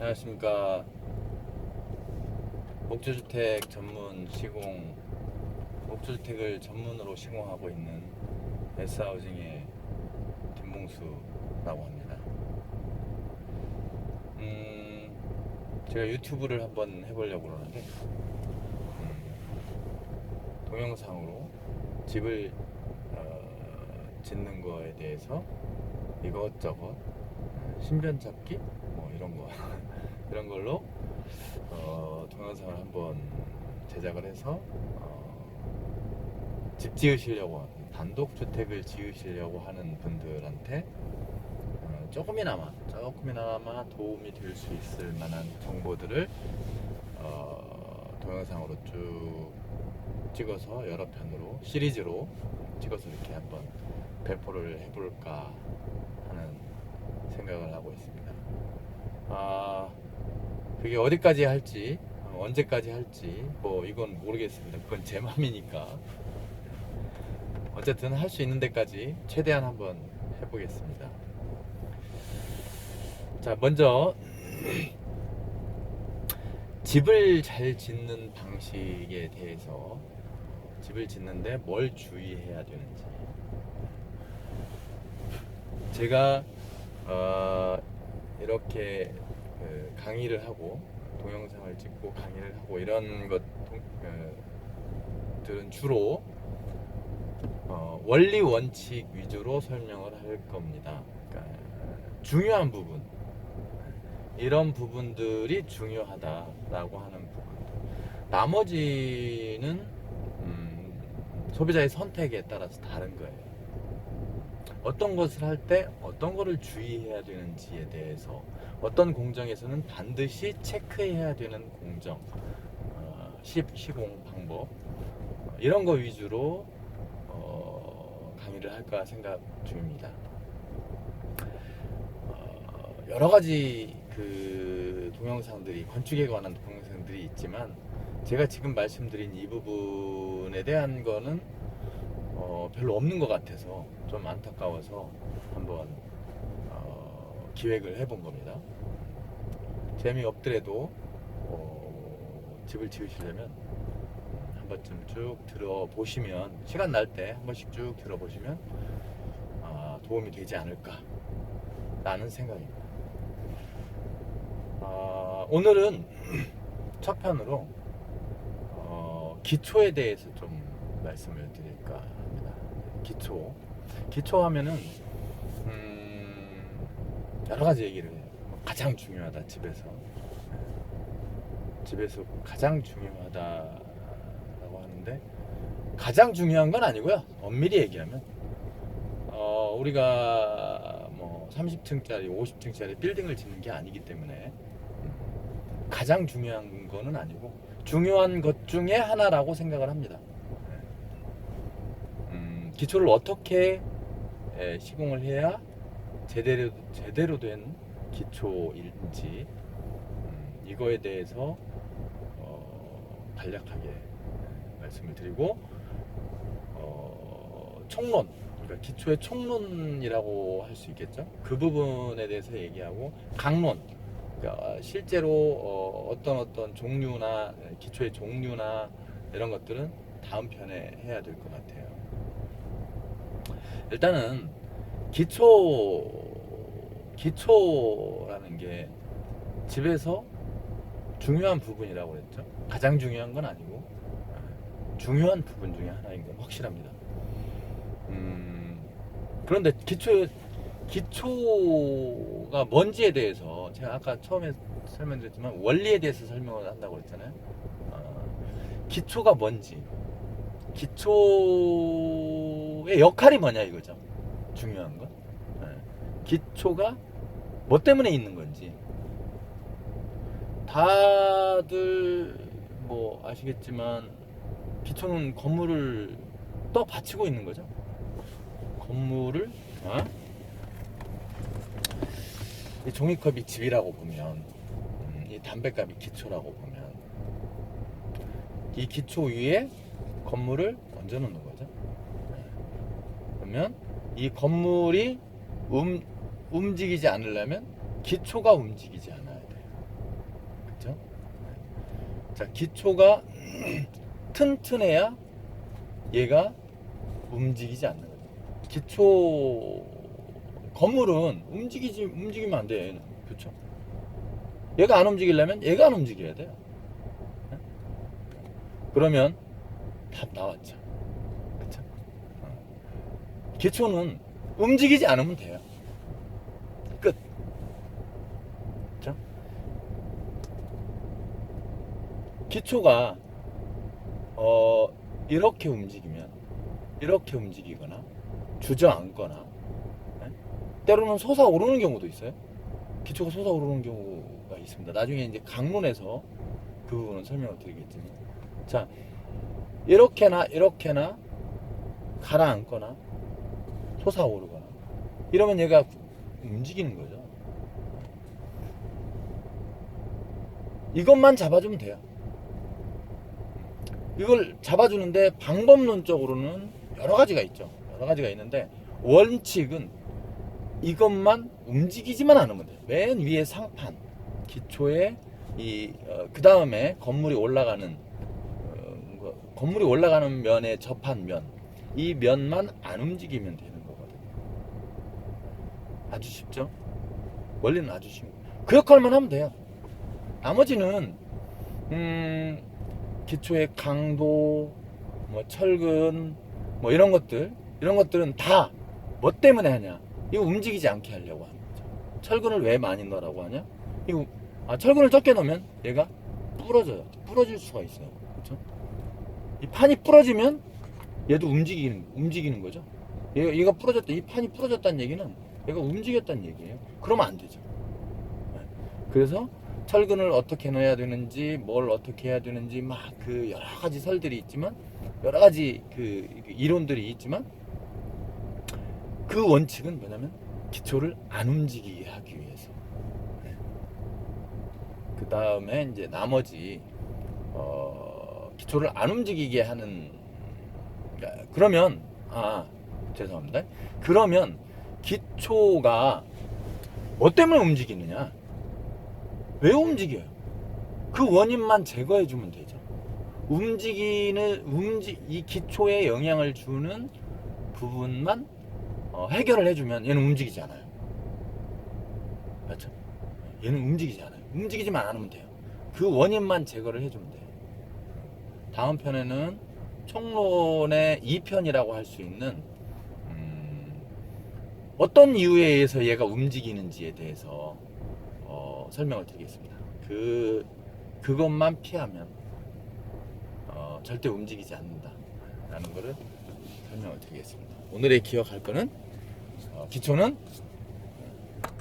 안녕하십니까. 목조주택 전문 시공, 목조주택을 전문으로 시공하고 있는 S하우징의 김봉수라고 합니다. 제가 유튜브를 한번 해보려고 그러는데, 동영상으로 집을 짓는 거에 대해서 이것저것 신변 잡기 뭐 이런 거 이런 걸로 동영상을 한번 제작을 해서 집 지으시려고 단독 주택을 지으시려고 하는 분들한테 조금이나마 도움이 될 수 있을 만한 정보들을 동영상으로 쭉 찍어서 여러 편으로 시리즈로 찍어서 이렇게 한번 배포를 해볼까 하는 생각을 하고 있습니다. 그게 어디까지 할지 언제까지 할지 뭐 이건 모르겠습니다. 그건 제 맘이니까 어쨌든 할 수 있는 데까지 최대한 한번 해보겠습니다. 자, 먼저 집을 잘 짓는 방식에 대해서, 집을 짓는데 뭘 주의해야 되는지, 제가 이렇게 강의를 하고 동영상을 찍고 강의를 하고 이런 것들은 주로 원리 원칙 위주로 설명을 할 겁니다. 그러니까 중요한 부분, 이런 부분들이 중요하다라고 하는 부분들, 나머지는 소비자의 선택에 따라서 다른 거예요. 어떤 것을 할 때 어떤 것을 주의해야 되는지에 대해서, 어떤 공정에서는 반드시 체크해야 되는 공정, 시공 방법, 이런 거 위주로 강의를 할까 생각 중입니다. 여러 가지 그 동영상들이, 건축에 관한 동영상들이 있지만, 제가 지금 말씀드린 이 부분에 대한 거는 별로 없는 것 같아서 좀 안타까워서 한번 기획을 해본 겁니다. 재미없더라도 집을 지으시려면 한 번쯤 쭉 들어보시면, 시간 날 때 한 번씩 쭉 들어보시면 도움이 되지 않을까 라는 생각입니다. 오늘은 첫 편으로 기초에 대해서 좀 말씀을 드릴까 합니다. 기초 하면은 여러 가지 얘기를 해요. 가장 중요하다, 집에서 가장 중요하다라고 하는데, 가장 중요한 건 아니고요. 엄밀히 얘기하면 우리가 뭐 30층짜리 50층짜리 빌딩을 짓는 게 아니기 때문에 가장 중요한 거는 아니고 중요한 것 중에 하나라고 생각을 합니다. 기초를 어떻게 시공을 해야 제대로 된 기초인지, 이거에 대해서 간략하게 말씀을 드리고, 총론, 그러니까 기초의 총론이라고 할 수 있겠죠. 그 부분에 대해서 얘기하고, 강론, 그러니까 실제로 어떤 종류나 기초의 종류나 이런 것들은 다음 편에 해야 될 것 같아요. 일단은 기초라는 게 집에서 중요한 부분이라고 그랬죠. 가장 중요한 건 아니고 중요한 부분 중에 하나인 건 확실합니다. 그런데 기초가 뭔지에 대해서 제가 아까 처음에 설명드렸지만 원리에 대해서 설명을 한다고 그랬잖아요. 기초가 뭔지, 기초의 역할이 뭐냐 이거죠. 중요한 건 기초가 뭐 때문에 있는 건지. 다들 뭐 아시겠지만 기초는 건물을 또 받치고 있는 거죠. 건물을 이 종이컵이 집이라고 보면, 이 담배값이 기초라고 보면, 이 기초 위에 건물을 얹어놓는 거죠. 그러면 이 건물이 움직이지 않으려면 기초가 움직이지 않아야 돼요. 자, 기초가 튼튼해야 얘가 움직이지 않는 거예요. 기초 건물은 움직이면 안 돼. 얘는. 그렇죠? 얘가 안 움직이려면 얘가 안 움직여야 돼요. 그러면 답 나왔죠. 그렇죠? 기초는 움직이지 않으면 돼요. 끝. 그렇죠? 기초가 이렇게 움직이거나 주저앉거나 때로는 솟아오르는 경우도 있어요. 기초가 솟아오르는 경우가 있습니다. 나중에 이제 강론에서 그 부분은 설명을 드리겠지만, 자, 이렇게나 가라앉거나 솟아오르거나 이러면 얘가 움직이는 거죠. 이것만 잡아주면 돼요. 이걸 잡아주는데 방법론적으로는 여러 가지가 있죠. 여러 가지가 있는데 원칙은 이것만 움직이지만 않으면 돼요. 맨 위에 상판, 기초에 그 다음에 건물이 올라가는 면에 접한 면, 이 면만 안 움직이면 되는 거거든요. 아주 쉽죠? 원리는 아주 쉽고 그 역할만 하면 돼요. 나머지는 기초의 강도, 뭐 철근, 뭐 이런 것들은 다 뭐 때문에 하냐? 이거 움직이지 않게 하려고 하는 거죠. 철근을 왜 많이 넣으라고 하냐? 철근을 적게 넣으면 얘가 부러질 수가 있어요. 그렇죠? 이 판이 부러지면 얘도 움직이는 거죠. 얘가 부러졌다, 이 판이 부러졌다는 얘기는 얘가 움직였다는 얘기예요. 그러면 안 되죠. 그래서 철근을 어떻게 넣어야 되는지, 뭘 어떻게 해야 되는지 막 그 여러 가지 설들이 있지만, 여러 가지 그 이론들이 있지만, 그 원칙은 뭐냐면 기초를 안 움직이게 하기 위해서. 그 다음에 이제 나머지 기초를 안 움직이게 하는, 그러면 죄송합니다. 그러면 기초가 뭐 때문에 움직이느냐? 왜 움직여요? 그 원인만 제거해 주면 되죠. 이 기초에 영향을 주는 부분만 해결을 해주면 얘는 움직이지 않아요. 맞죠? 얘는 움직이지 않아요. 움직이지만 않으면 돼요. 그 원인만 제거를 해주면 돼요. 다음 편에는 총론의 2편이라고 할 수 있는 어떤 이유에 의해서 얘가 움직이는지에 대해서 설명을 드리겠습니다. 그것만 피하면 절대 움직이지 않는다라는 것을 설명을 드리겠습니다. 오늘의 기억할 거는 기초는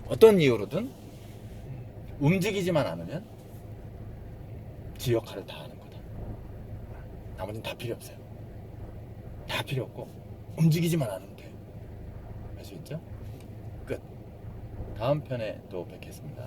어떤 이유로든 움직이지만 않으면 지 역할을 다 하는 거다. 나머지는 다 필요 없어요. 다 필요 없고 움직이지만 않으면 돼요. 알 수 있죠? 끝. 다음 편에 또 뵙겠습니다.